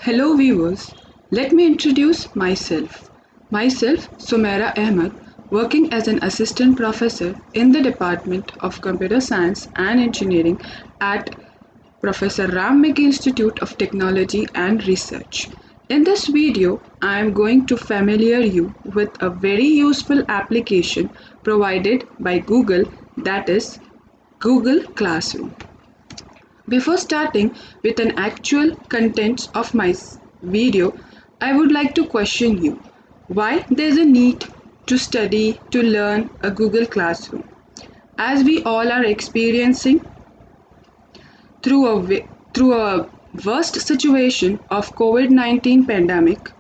Hello viewers, let me introduce myself. Myself, Sumaira Ahmed, working as an assistant professor in the Department of Computer Science and Engineering at Professor Ram Meghe Institute of Technology and Research. In this video, I am going to familiar you with a very useful application provided by Google, that is Google Classroom. Before starting with an actual contents of my video, I would like to question you why there's a need to study to learn a Google Classroom. As we all are experiencing through a worst situation of COVID-19 pandemic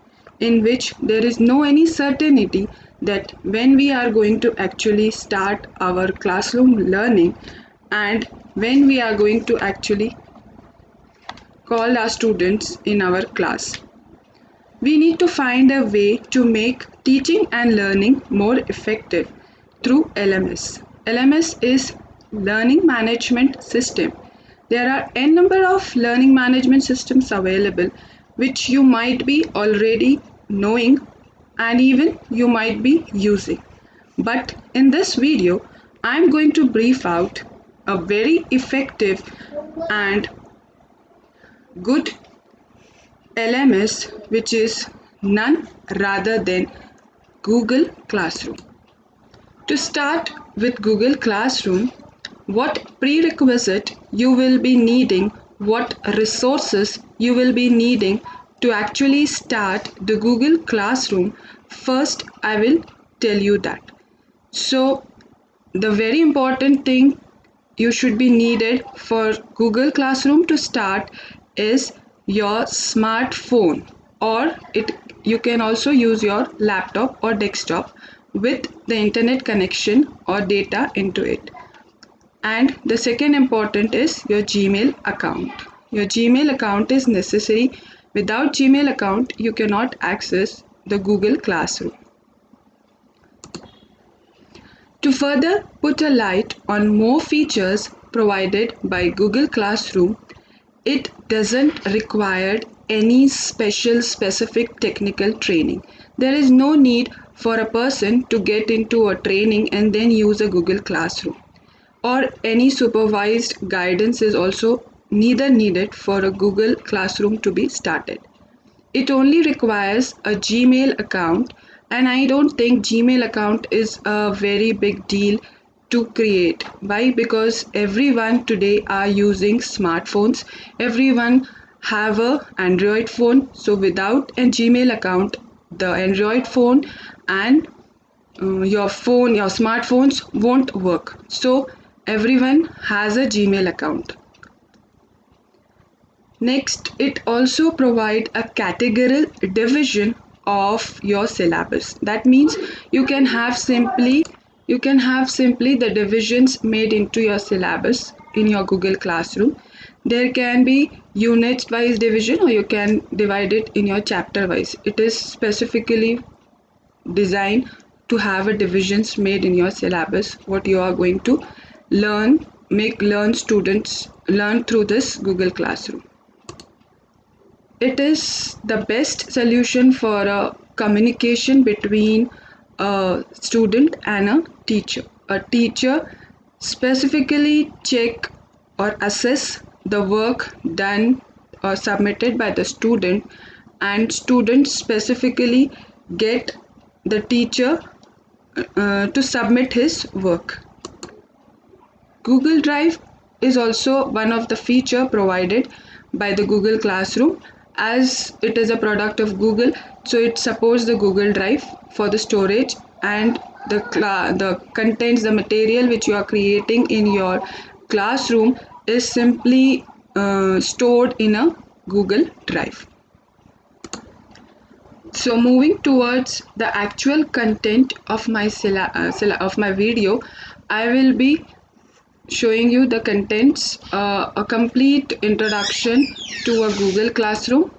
in which there is no any certainty that when we are going to actually start our classroom learning and when we are going to actually call our students in our class. We need to find a way to make teaching and learning more effective through LMS. LMS is Learning Management System. There are n number of learning management systems available which you might be already knowing and even you might be using. But in this video, I am going to brief out a very effective and good LMS, which is none rather than Google Classroom. To start with Google Classroom, what prerequisite you will be needing, what resources you will be needing to actually start the Google Classroom, first I will tell you that. So, the very important thing you should be needed for Google Classroom to start is your smartphone, or you can also use your laptop or desktop with the internet connection or data into it. And the second important is your Gmail account. Your Gmail account is necessary. Without Gmail account you cannot access the Google Classroom. To further put a light on more features provided by Google Classroom, it doesn't require any specific technical training. There is no need for a person to get into a training and then use a Google Classroom. Or any supervised guidance is also neither needed for a Google Classroom to be started. It only requires a Gmail account, and I don't think Gmail account is a very big deal to create. Why? Because everyone today are using smartphones. Everyone have a Android phone. So without a Gmail account, the Android phone and your smartphones won't work. So everyone has a Gmail account. Next, it also provides a categorical division of your syllabus. That means you can have simply the divisions made into your syllabus in your Google Classroom. There can be units wise division or you can divide it in your chapter wise. It is specifically designed to have a divisions made in your syllabus what you are going to learn students learn through this Google Classroom. It is the best solution for a communication between a student and a teacher. A teacher specifically check or assess the work done or submitted by the student, and students specifically get the teacher to submit his work. Google Drive is also one of the feature provided by the Google Classroom, as it is a product of Google, so it supports the Google Drive for the storage and the contents, the material which you are creating in your classroom is simply stored in a Google Drive. So moving towards the actual content of my video, I will be showing you the contents, a complete introduction to a Google Classroom.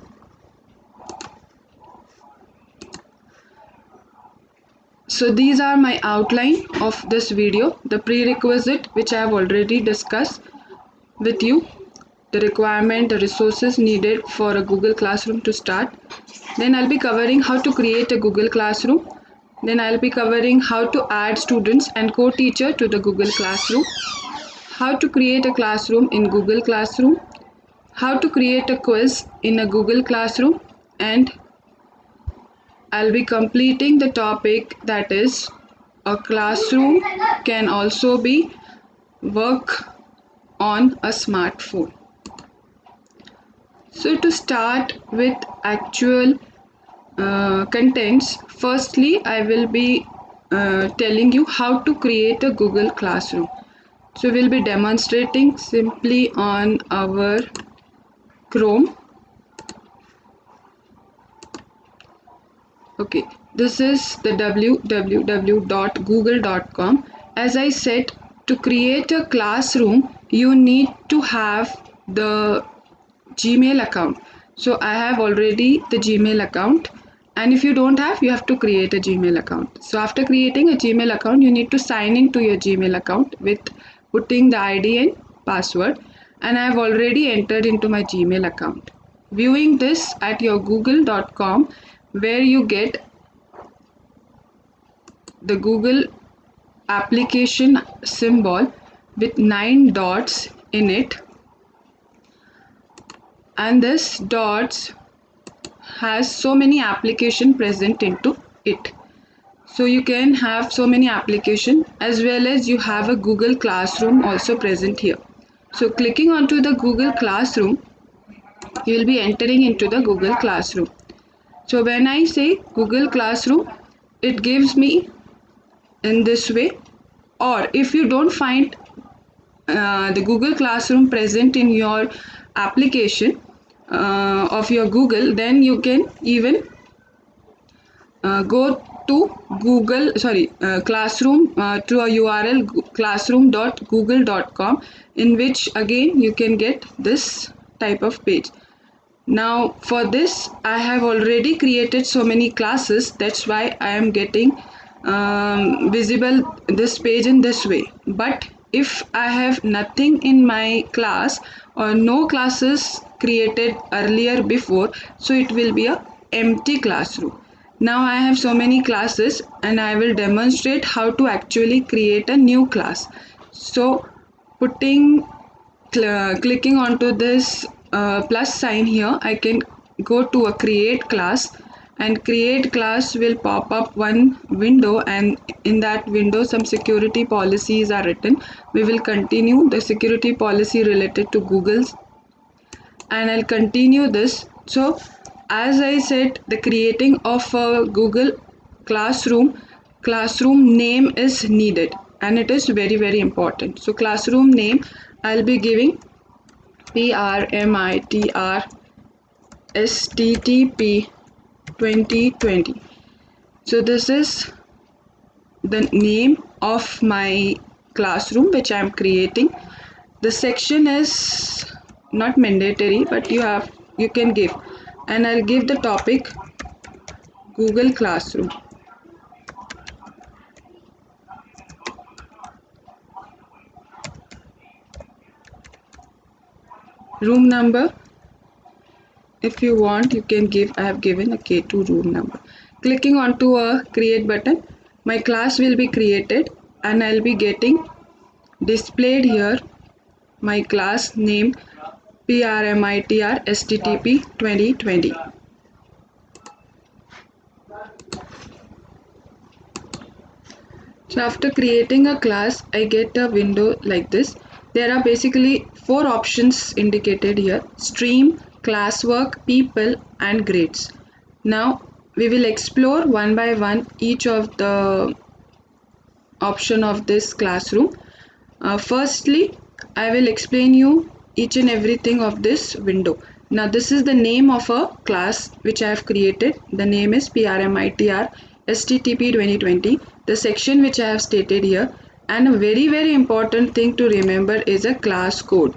So these are my outline of this video, the prerequisite which I have already discussed with you the requirement, the resources needed for a Google Classroom to start. Then I'll be covering how to create a Google Classroom. Then I'll be covering how to add students and co-teacher to the Google Classroom, how to create a classroom in Google Classroom, how to create a quiz in a Google Classroom, and I'll be completing the topic that is a classroom can also be work on a smartphone. So to start with actual contents, firstly I will be telling you how to create a Google Classroom. So we'll be demonstrating simply on our Chrome. Okay, this is the www.google.com. As I said, to create a classroom, you need to have the Gmail account. So I have already the Gmail account, and if you don't have, you have to create a Gmail account. So after creating a Gmail account, you need to sign into your Gmail account with putting the ID and password, and I have already entered into my Gmail account. Viewing this at your google.com, where you get the Google application symbol with 9 dots in it, and this dots has so many application present into it. So you can have so many application, as well as you have a Google Classroom also present here. So clicking onto the Google Classroom, you will be entering into the Google Classroom. So when I say Google Classroom, it gives me in this way. Or if you don't find the Google Classroom present in your application of your Google, then you can even go to Classroom to a URL classroom.google.com, in which again you can get this type of page. Now for this I have already created so many classes, that's why I am getting visible this page in this way. But if I have nothing in my class or no classes created earlier before, so it will be a empty classroom. Now I have so many classes, and I will demonstrate how to actually create a new class. So clicking onto this plus sign here, I can go to a create class, and create class will pop up one window, and in that window some security policies are written. We will continue the security policy related to Google's, and I'll continue this. So as I said, the creating of a Google classroom name is needed, and it is very important. So classroom name, I'll be giving PRMITR STTP 2020. So this is the name of my classroom which I am creating. The section is not mandatory, but you can give, and I'll give the topic Google Classroom. Room number, if you want, you can give. I have given a K2 room number. Clicking onto a create button, my class will be created, and I'll be getting displayed here my class name PRMITR STTP 2020. So after creating a class, I get a window like this. There are basically 4 options indicated here: stream, classwork, people, and grades. Now we will explore one by one each of the option of this classroom. Firstly, I will explain you each and everything of this window. Now this is the name of a class which I have created. The name is PRMITR STTP 2020. The section which I have stated here, and a very important thing to remember is a class code.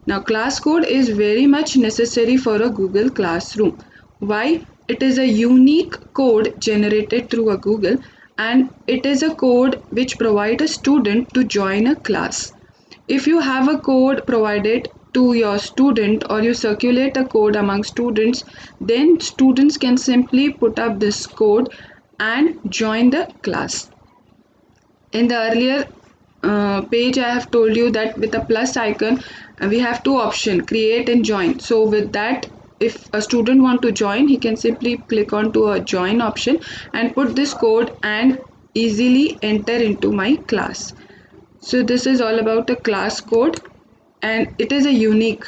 Now class code is very much necessary for a Google Classroom. Why? It is a unique code generated through a Google, and it is a code which provides a student to join a class. If you have a code provided to your student or you circulate a code among students, then students can simply put up this code and join the class. In the earlier page I have told you that with a plus icon we have two options, create and join. So with that, if a student want to join, he can simply click on to a join option and put this code and easily enter into my class. So this is all about a class code and it is a unique.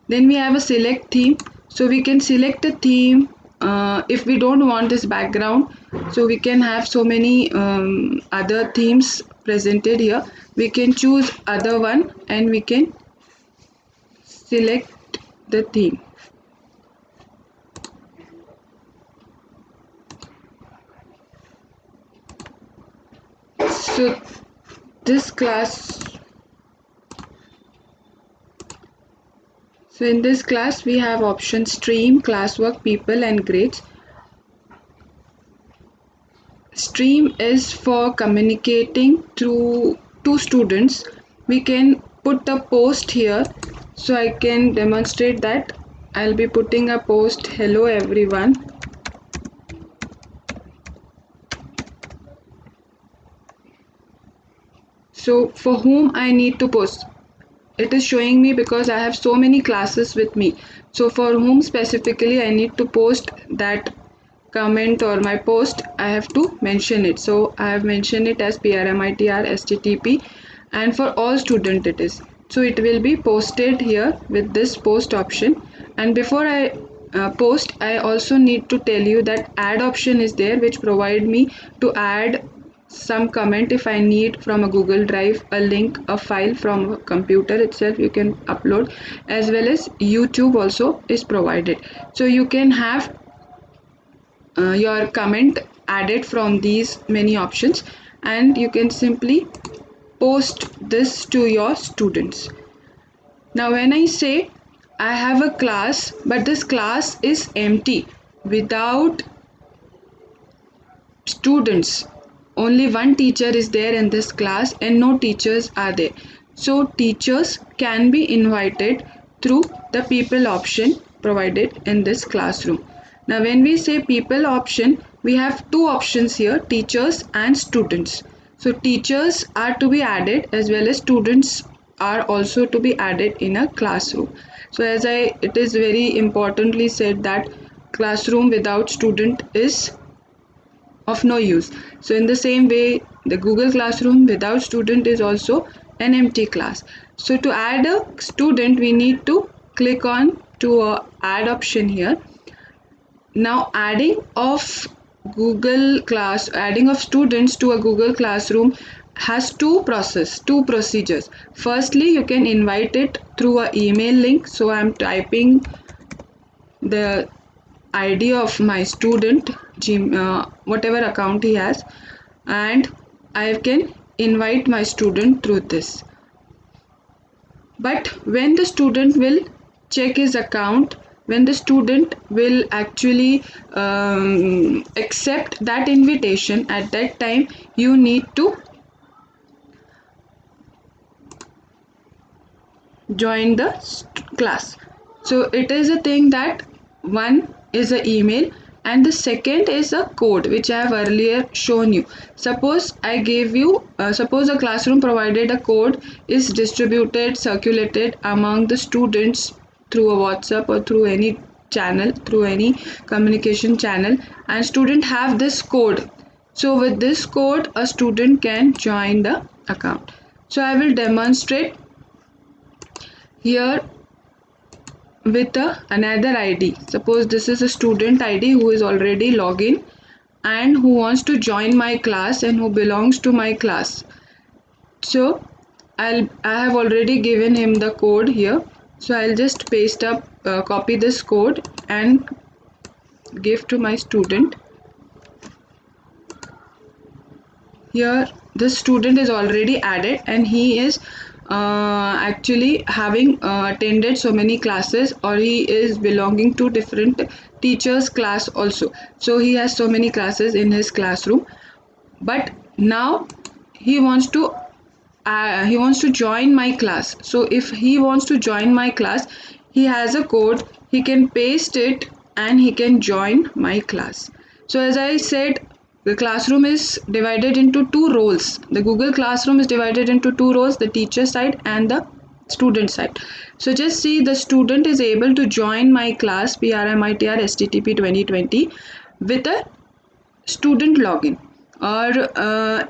Then we have a select theme. So we can select a theme if we don't want this background. So we can have so many other themes presented here. We can choose other one and we can select the theme. So this class, so in this class we have option stream, classwork, people and grades. Stream is for communicating through two students. We can put a post here, so I can demonstrate that. I'll be putting a post, hello everyone. So for whom I need to post, it is showing me because I have so many classes with me. So for whom specifically I need to post that comment or my post, I have to mention it. So I have mentioned it as PRMITR STTP and for all student it is. So it will be posted here with this post option. And before I post, I also need to tell you that add option is there, which provide me to add some comment if I need from a Google Drive, a link, a file from a computer itself you can upload, as well as YouTube also is provided. So you can have your comment added from these many options and you can simply post this to your students. Now when I say I have a class but this class is empty without students, only one teacher is there in this class and no teachers are there, so teachers can be invited through the people option provided in this classroom. Now when we say people option, we have two options here, teachers and students. So teachers are to be added as well as students are also to be added in a classroom. So as it is very importantly said that classroom without student is of no use. So in the same way, the Google Classroom without student is also an empty class. So to add a student, we need to click on to a add option here. Now adding of adding of students to a Google Classroom has two procedures. Firstly, you can invite it through a email link. So I'm typing the ID of my student, whatever account he has, and I can invite my student through this. But when the student will check his account, when the student will actually accept that invitation, at that time you need to join the class. So it is a thing that one is an email and the second is a code which I have earlier shown you. Suppose I gave you, suppose a classroom provided a code is distributed, circulated among the students through a WhatsApp or through any channel, through any communication channel, and student have this code. So with this code a student can join the account. So I will demonstrate here with another ID. Suppose this is a student ID who is already logged in and who wants to join my class and who belongs to my class. So I have already given him the code here. So I'll just paste up, copy this code and give to my student. Here this student is already added and he is actually having attended so many classes, or he is belonging to different teachers class also. So he has so many classes in his classroom, but now he wants to he wants to join my class. So if he wants to join my class, he has a code, he can paste it and he can join my class. So as I said, the classroom is divided into two roles. The Google Classroom is divided into two roles, the teacher side and the student side. So just see, the student is able to join my class PRMITR STTP 2020 with a student login, or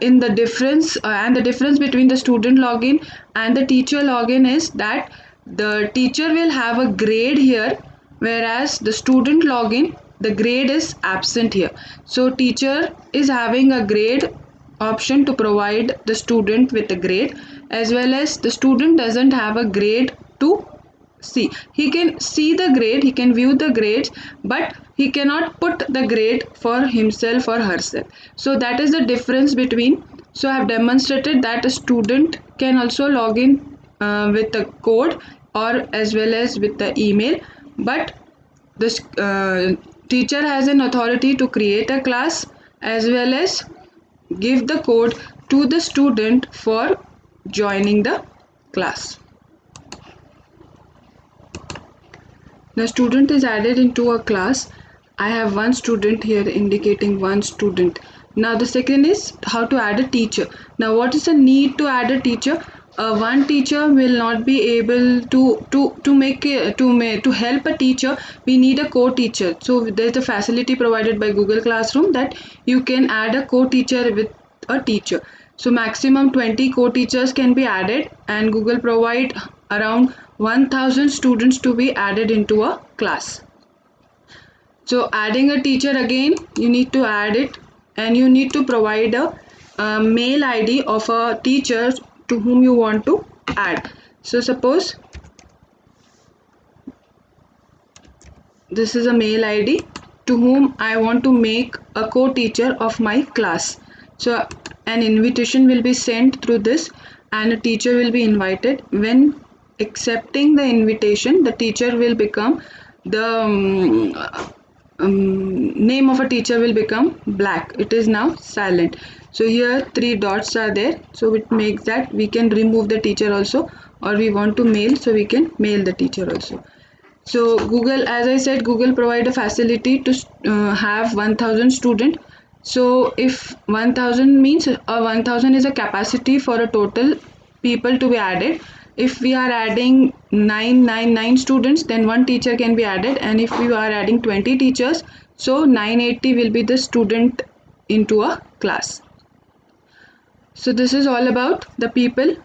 in the difference and the difference between the student login and the teacher login is that the teacher will have a grade here, whereas the student login, the grade is absent here. So teacher is having a grade option to provide the student with a grade, as well as the student doesn't have a grade to see. He can see the grade, he can view the grades, but he cannot put the grade for himself or herself. So that is the difference between. So I have demonstrated that a student can also log in with the code or as well as with the email, but the teacher has an authority to create a class as well as give the code to the student for joining the class. The student is added into a class. I have one student here indicating one student. Now the second is how to add a teacher. Now what is the need to add a teacher? One teacher will not be able to help a teacher. We need a co-teacher. So there's a facility provided by Google Classroom that you can add a co-teacher with a teacher. So maximum 20 co-teachers can be added, and Google provide around 1000 students to be added into a class. So adding a teacher, again you need to add it and you need to provide a mail ID of a teacher to whom you want to add. So suppose this is a mail ID to whom I want to make a co-teacher of my class. So an invitation will be sent through this and a teacher will be invited. When accepting the invitation, the teacher will become the name of a teacher will become black. It is now silent. So here 3 dots are there. So it makes that we can remove the teacher also, or we want to mail, so we can mail the teacher also. So Google, as I said, Google provide a facility to have 1000 student. So if 1000 means 1000 is a capacity for a total people to be added. If we are adding 999 students, then one teacher can be added, and if we are adding 20 teachers, so 980 will be the student into a class. So this is all about the people,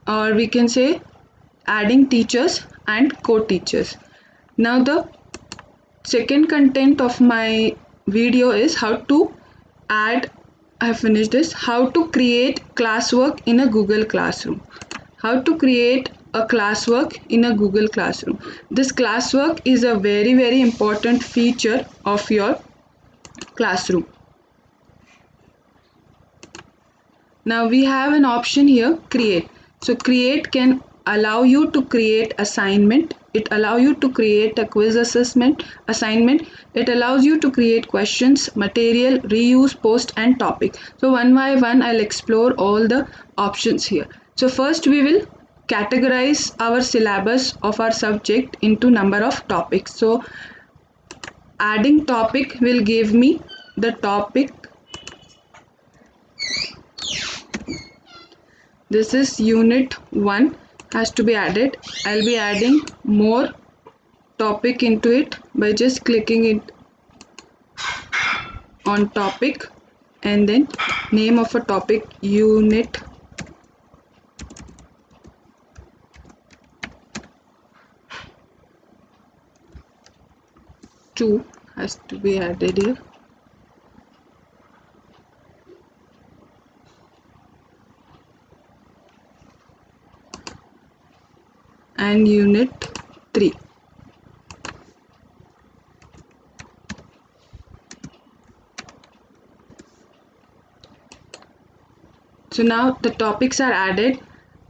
or we can say adding teachers and co-teachers. Now the second content of my video is how to add, I have finished this, how to create classwork in a Google Classroom. How to create a classwork in a Google Classroom. This classwork is a very important feature of your classroom. Now we have an option here, create. So create can allow you to create assignment. It allows you to create a quiz assessment assignment. It allows you to create questions, material, reuse, post and topic. So one by one I'll explore all the options here. So first we will categorize our syllabus of our subject into number of topics. So adding topic will give me the topic. This is unit 1 has to be added. I'll be adding more topic into it by just clicking it on topic and then name of a topic, unit 2 has to be added here. And unit 3. So now the topics are added.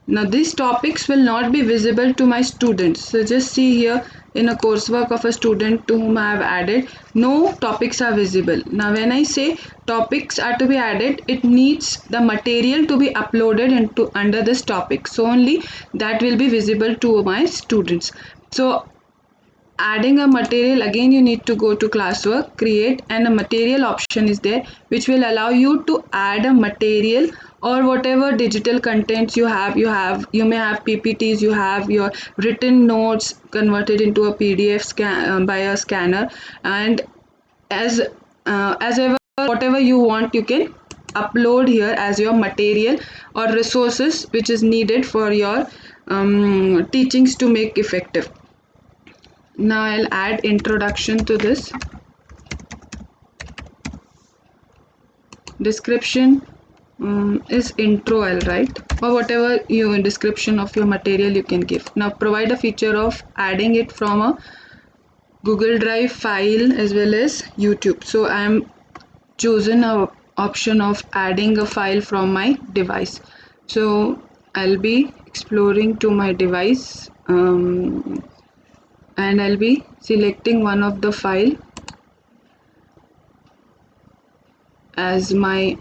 Now these topics will not be visible to my students. So just see here, in a coursework of a student to whom I have added, no topics are visible. Now when I say topics are to be added, it needs the material to be uploaded into under this topic, so only that will be visible to my students. So adding a material, again you need to go to classwork, create, and a material option is there which will allow you to add a material or whatever digital contents you may have ppts, you have your written notes converted into a pdf by a scanner, and as ever whatever you want you can upload here as your material or resources which is needed for your teachings to make effective. Now I'll add introduction to this. Description is intro, I'll write, or whatever you description of your material you can give. Now provide a feature of adding it from a Google Drive file as well as YouTube. So I am chosen a option of adding a file from my device. So I'll be exploring to my device, and I'll be selecting one of the file as my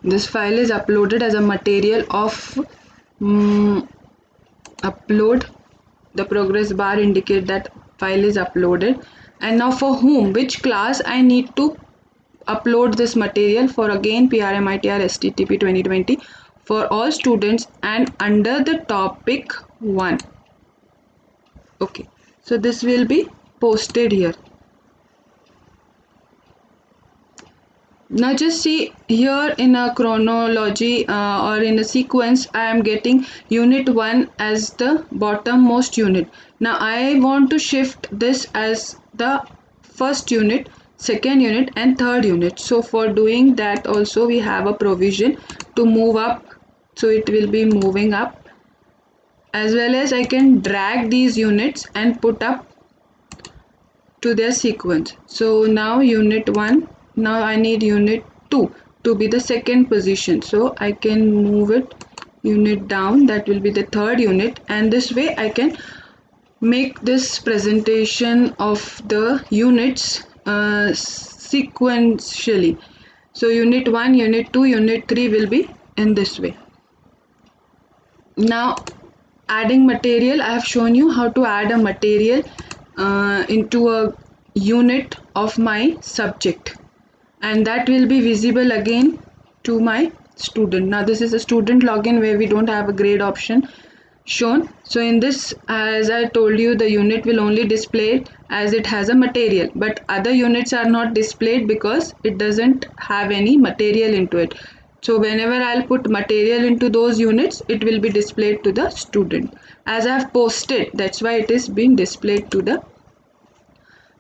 this file is uploaded as a material of upload. The progress bar indicate that file is uploaded. And now for whom, which class I need to upload this material for, again PRMITR STTP 2020 for all students and under the topic 1. Okay, so this will be posted here. Now just see here in a chronology or in a sequence, I am getting unit 1 as the bottommost unit. Now I want to shift this as the first unit, second unit and third unit. So for doing that also we have a provision to move up, so it will be moving up, as well as I can drag these units and put up to their sequence. So now unit 1, now I need unit 2 to be the second position, so I can move it unit down, that will be the third unit, and this way I can make this presentation of the units sequentially. So unit 1, unit 2, unit 3 will be in this way. Now adding material, I have shown you how to add a material into a unit of my subject, and that will be visible again to my student. Now this is a student login where we don't have a grade option shown. So in this, as I told you, the unit will only display as it has a material, but other units are not displayed because it doesn't have any material into it. So whenever I'll put material into those units, it will be displayed to the student. As I've posted, that's why it is being displayed to the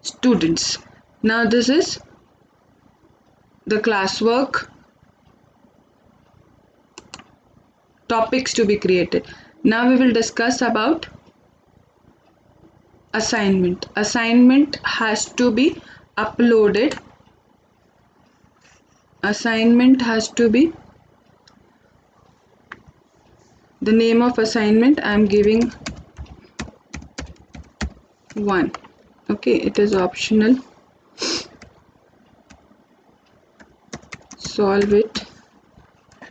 students. Now this is the classwork topics to be created. Now we will discuss about assignment. Assignment has to be uploaded. Assignment has to be, the name of assignment I am giving 1. Okay, it is optional. Solve it.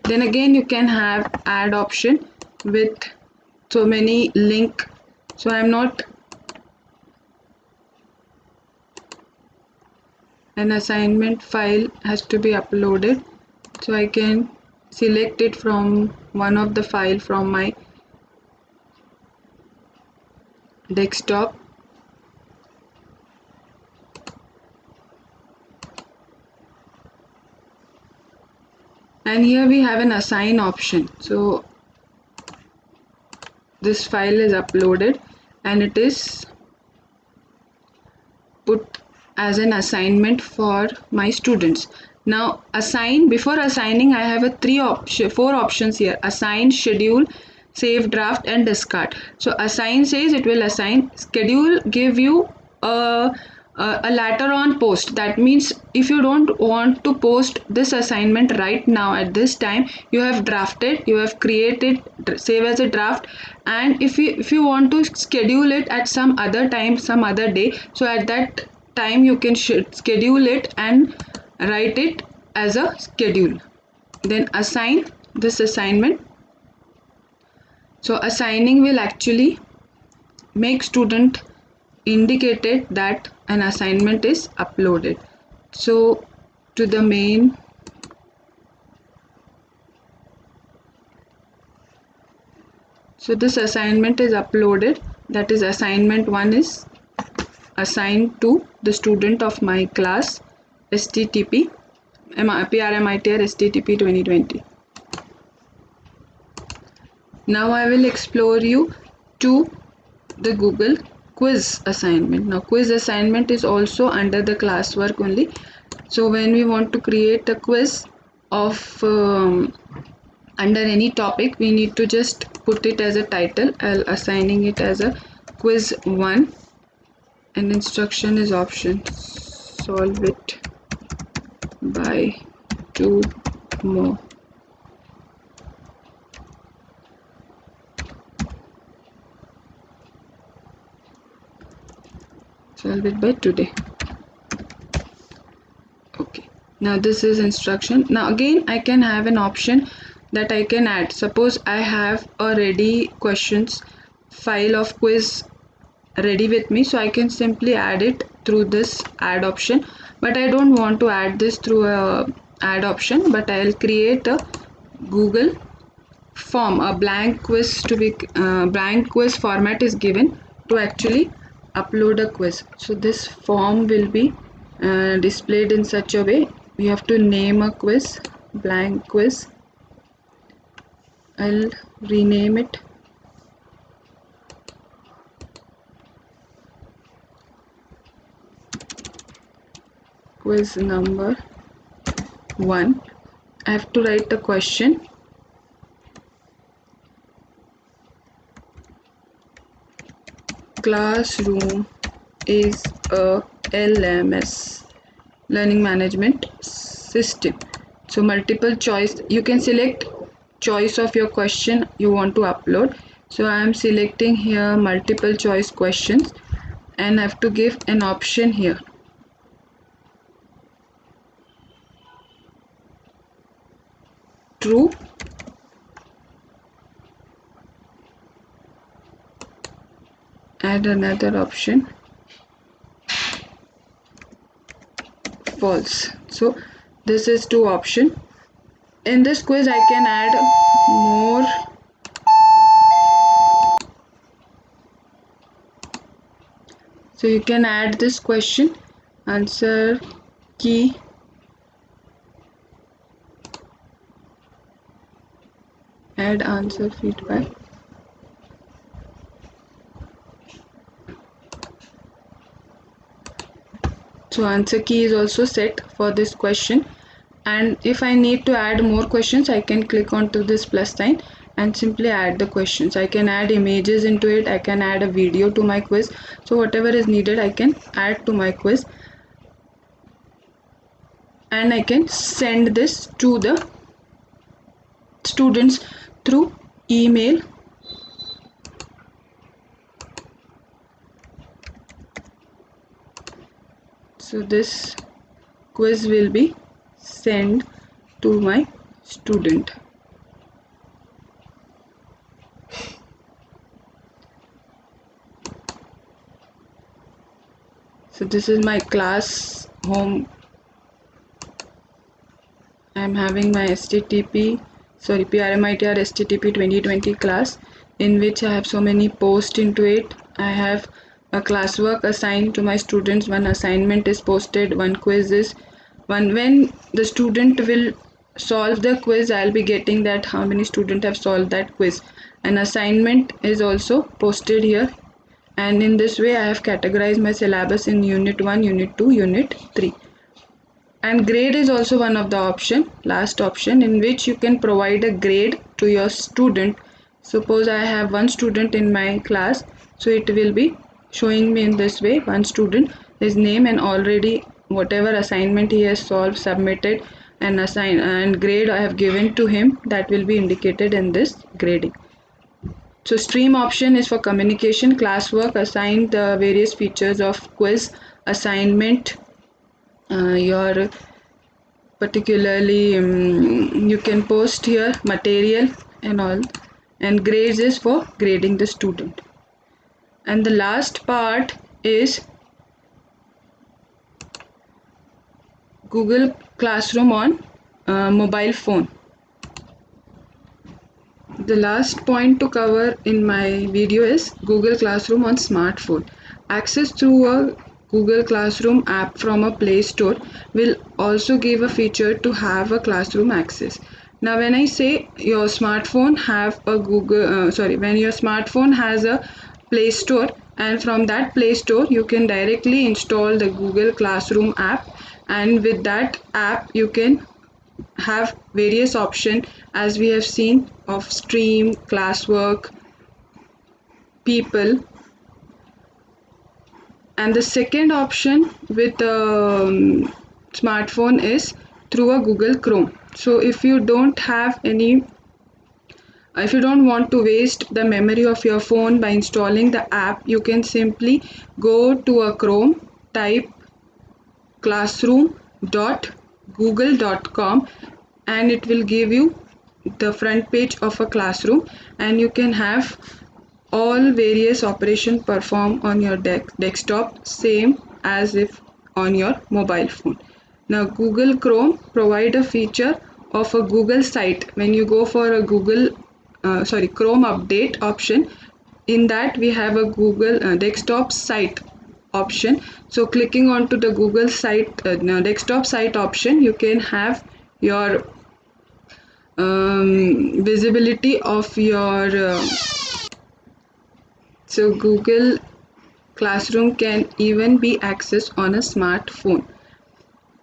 Then again you can have add option with so many link. So I am not, an assignment file has to be uploaded, so I can select it from one of the file from my desktop. And here we have an assign option. So this file is uploaded and it is put as an assignment for my students. Now assign, before assigning I have a 4 options here: assign, schedule, save draft and discard. So assign says it will assign. Schedule give you a later on post. That means if you don't want to post this assignment right now at this time, you have drafted, you have created, save as a draft, and if you want to schedule it at some other time, some other day, so at that time you can schedule it and write it as a schedule. Then assign this assignment. So assigning will actually make student indicated that an assignment is uploaded. So to the main, so this assignment is uploaded, that is assignment 1 is assigned to the student of my class STTP PRMITR STTP 2020. Now I will explore you to the Google quiz assignment. Now quiz assignment is also under the classwork only. So when we want to create a quiz of under any topic, we need to just put it as a title. I'll assigning it as a quiz 1, and instruction is option solve it by 2 more. Solve it by today. Okay, now this is instruction. Now again I can have an option that I can add. Suppose I have a ready questions file of quiz ready with me, so I can simply add it through this add option, but I don't want to add this through a add option, but I'll create a Google form, a blank quiz to be blank quiz format is given to actually upload a quiz. So this form will be displayed in such a way. We have to name a quiz, blank quiz. I'll rename it quiz number 1. I have to write the question. Classroom is a LMS, learning management system. So multiple choice, you can select choice of your question you want to upload. So I am selecting here multiple choice questions, and I have to give an option here. True, add another option, false. So this is 2 option. In this quiz I can add more. So you can add this question, answer key, add answer feedback. So answer key is also set for this question, and if I need to add more questions, I can click onto this plus sign and simply add the questions. I can add images into it, I can add a video to my quiz. So whatever is needed I can add to my quiz, and I can send this to the students through email. So this quiz will be sent to my student. So this is my class home. I am having my PRMITR STTP 2020 class, in which I have so many posts into it. I have a classwork assigned to my students, one assignment is posted, one quiz is one. When the student will solve the quiz, I'll be getting that how many students have solved that quiz. An assignment is also posted here, and in this way I have categorized my syllabus in unit 1, unit 2, unit 3. And grade is also one of the option, last option, in which you can provide a grade to your student Suppose I have one student in my class, so it will be showing me in this way, one student, his name, and already whatever assignment he has solved, submitted, and grade I have given to him, that will be indicated in this grading. So stream option is for communication, classwork, assign the various features of quiz, assignment, your particularly you can post here material and all, and grades is for grading the student. And the last part is Google Classroom on mobile phone. The last point to cover in my video is Google Classroom on smartphone. Access through a Google Classroom app from a Play Store will also give a feature to have a classroom access. Now when I say your smartphone have a when your smartphone has a Play Store, and from that Play Store you can directly install the Google Classroom app, and with that app you can have various options as we have seen of stream, classwork, people. And the second option with smartphone is through a Google Chrome. So if you don't want to waste the memory of your phone by installing the app, you can simply go to a Chrome, type classroom.google.com, and it will give you the front page of a classroom, and you can have all various operation perform on your desktop same as if on your mobile phone. Now Google Chrome provide a feature of a Google site. When you go for a Chrome update option, in that we have a Google desktop site option. So clicking onto the Google site desktop site option, you can have your visibility of your so Google Classroom can even be accessed on a smartphone.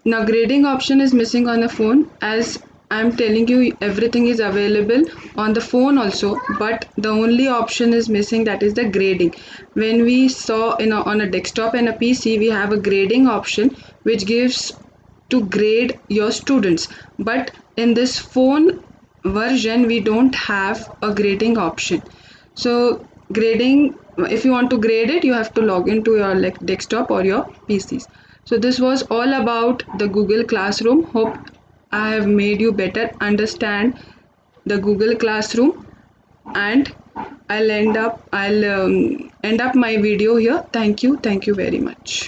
Now grading option is missing on the phone, as I'm telling you everything is available on the phone also, but the only option is missing, that is the grading. When we saw on a desktop and a PC, we have a grading option which gives to grade your students, but in this phone version we don't have a grading option. So grading, if you want to grade it, you have to log into your desktop or your PCs. So this was all about the Google Classroom. Hope I have made you better understand the Google Classroom, and I'll end up my video here. Thank you very much.